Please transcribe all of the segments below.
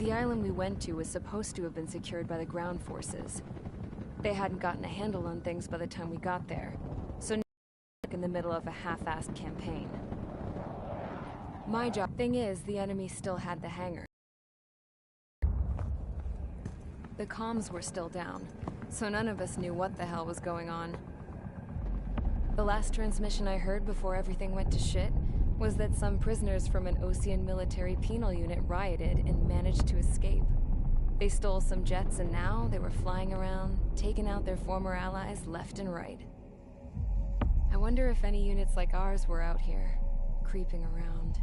The island we went to was supposed to have been secured by the ground forces. They hadn't gotten a handle on things by the time we got there, so now we're in the middle of a half-assed campaign. My thing is, the enemy still had the hangar. The comms were still down, so none of us knew what the hell was going on. The last transmission I heard before everything went to shit was that some prisoners from an Osean military penal unit rioted and managed to escape. They stole some jets and now they were flying around, taking out their former allies left and right. I wonder if any units like ours were out here, creeping around.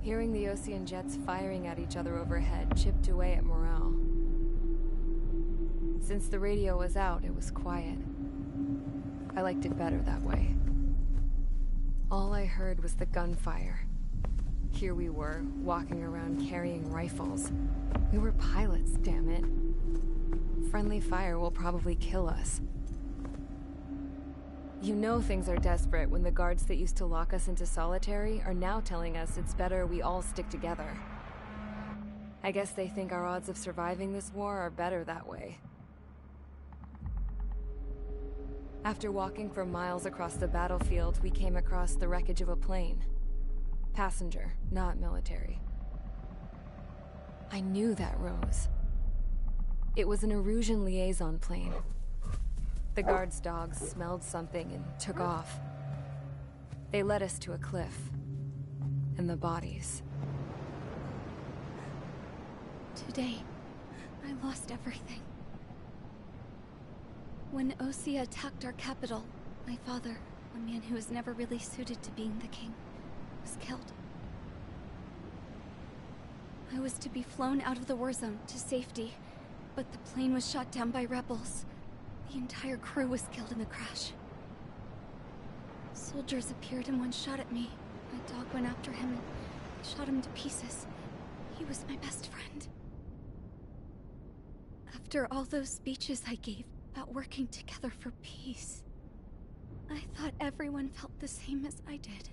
Hearing the Osean jets firing at each other overhead chipped away at morale. Since the radio was out, it was quiet. I liked it better that way. All I heard was the gunfire. Here we were, walking around carrying rifles. We were pilots, damn it. Friendly fire will probably kill us. You know things are desperate when the guards that used to lock us into solitary are now telling us it's better we all stick together. I guess they think our odds of surviving this war are better that way. After walking for miles across the battlefield, we came across the wreckage of a plane. Passenger, not military. I knew that rose. It was an Erusian liaison plane. The guard's dogs smelled something and took off. They led us to a cliff. And the bodies. Today, I lost everything. When Osea attacked our capital, my father, a man who was never really suited to being the king, was killed. I was to be flown out of the war zone to safety, but the plane was shot down by rebels. The entire crew was killed in the crash. Soldiers appeared and one shot at me. My dog went after him and shot him to pieces. He was my best friend. After all those speeches I gave about working together for peace, I thought everyone felt the same as I did.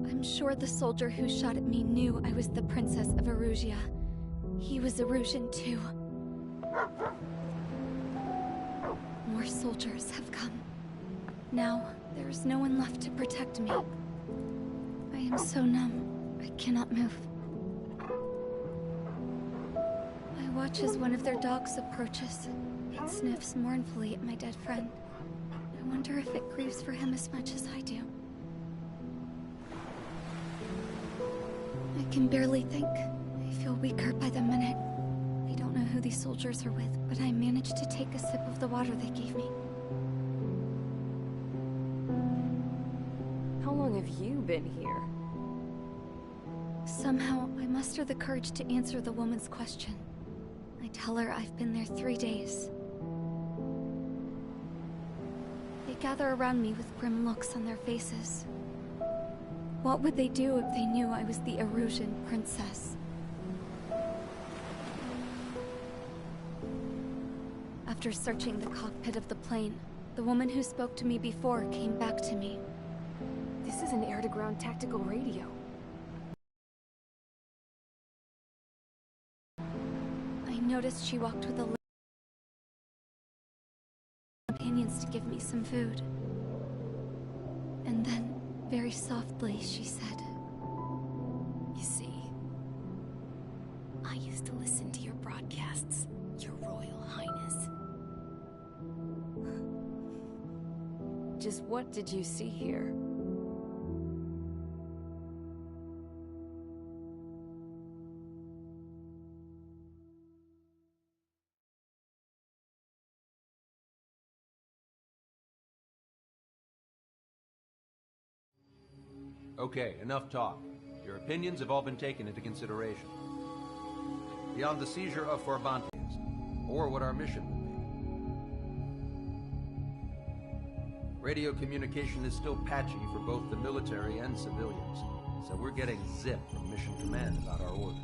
I'm sure the soldier who shot at me knew I was the Princess of Erusia. He was Erusian too. More soldiers have come. Now, there is no one left to protect me. I am so numb, I cannot move. I watch as one of their dogs approaches. It sniffs mournfully at my dead friend. I wonder if it grieves for him as much as I do. I can barely think. I feel weaker by the minute. I don't know who these soldiers are with, but I managed to take a sip of the water they gave me. How long have you been here? Somehow, I muster the courage to answer the woman's question. I tell her I've been there 3 days. They gather around me with grim looks on their faces. What would they do if they knew I was the Erusian princess? After searching the cockpit of the plane, the woman who spoke to me before came back to me. This is an air-to-ground tactical radio. I noticed she walked with a companions to give me some food. And then, very softly, she said, You see, I used to listen to your broadcasts, Your Royal Highness. Just what did you see here? Okay, enough talk. Your opinions have all been taken into consideration. Beyond the seizure of Forbantes, or what our mission will be. Radio communication is still patchy for both the military and civilians, so we're getting zip from Mission Command about our orders.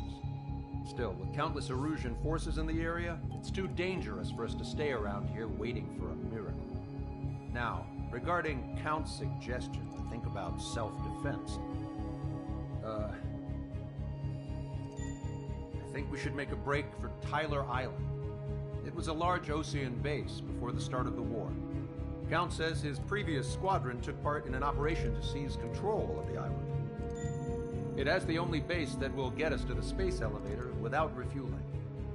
Still, with countless Erusian forces in the area, it's too dangerous for us to stay around here waiting for a miracle. Now, Regarding Count's suggestion to think about self-defense, I think we should make a break for Tyler Island. It was a large Osean base before the start of the war. Count says his previous squadron took part in an operation to seize control of the island. It has the only base that will get us to the space elevator without refueling.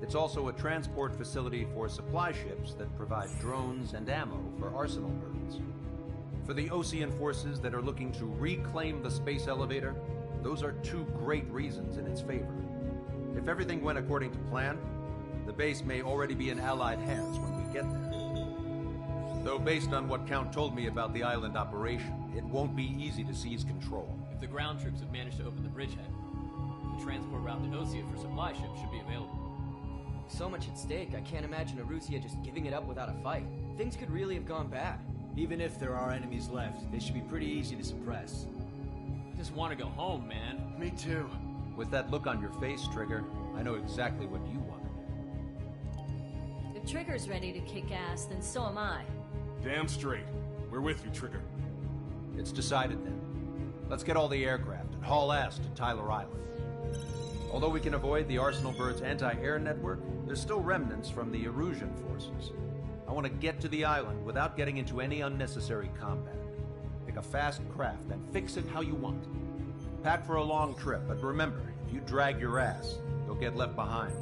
It's also a transport facility for supply ships that provide drones and ammo for arsenal birds. For the Osean forces that are looking to reclaim the space elevator, those are two great reasons in its favor. If everything went according to plan, the base may already be in Allied hands when we get there. Though based on what Count told me about the island operation, it won't be easy to seize control. If the ground troops have managed to open the bridgehead, the transport route to Osean for supply ships should be available. So much at stake, I can't imagine Erusia just giving it up without a fight. Things could really have gone bad. Even if there are enemies left, they should be pretty easy to suppress. I just want to go home, man. Me too. With that look on your face, Trigger, I know exactly what you want to do. If Trigger's ready to kick ass, then so am I. Damn straight. We're with you, Trigger. It's decided then. Let's get all the aircraft and haul ass to Tyler Island. Although we can avoid the Arsenal Bird's anti-air network, there's still remnants from the Erusian forces. I want to get to the island without getting into any unnecessary combat. Pick a fast craft and fix it how you want. Pack for a long trip, but remember, if you drag your ass, you'll get left behind.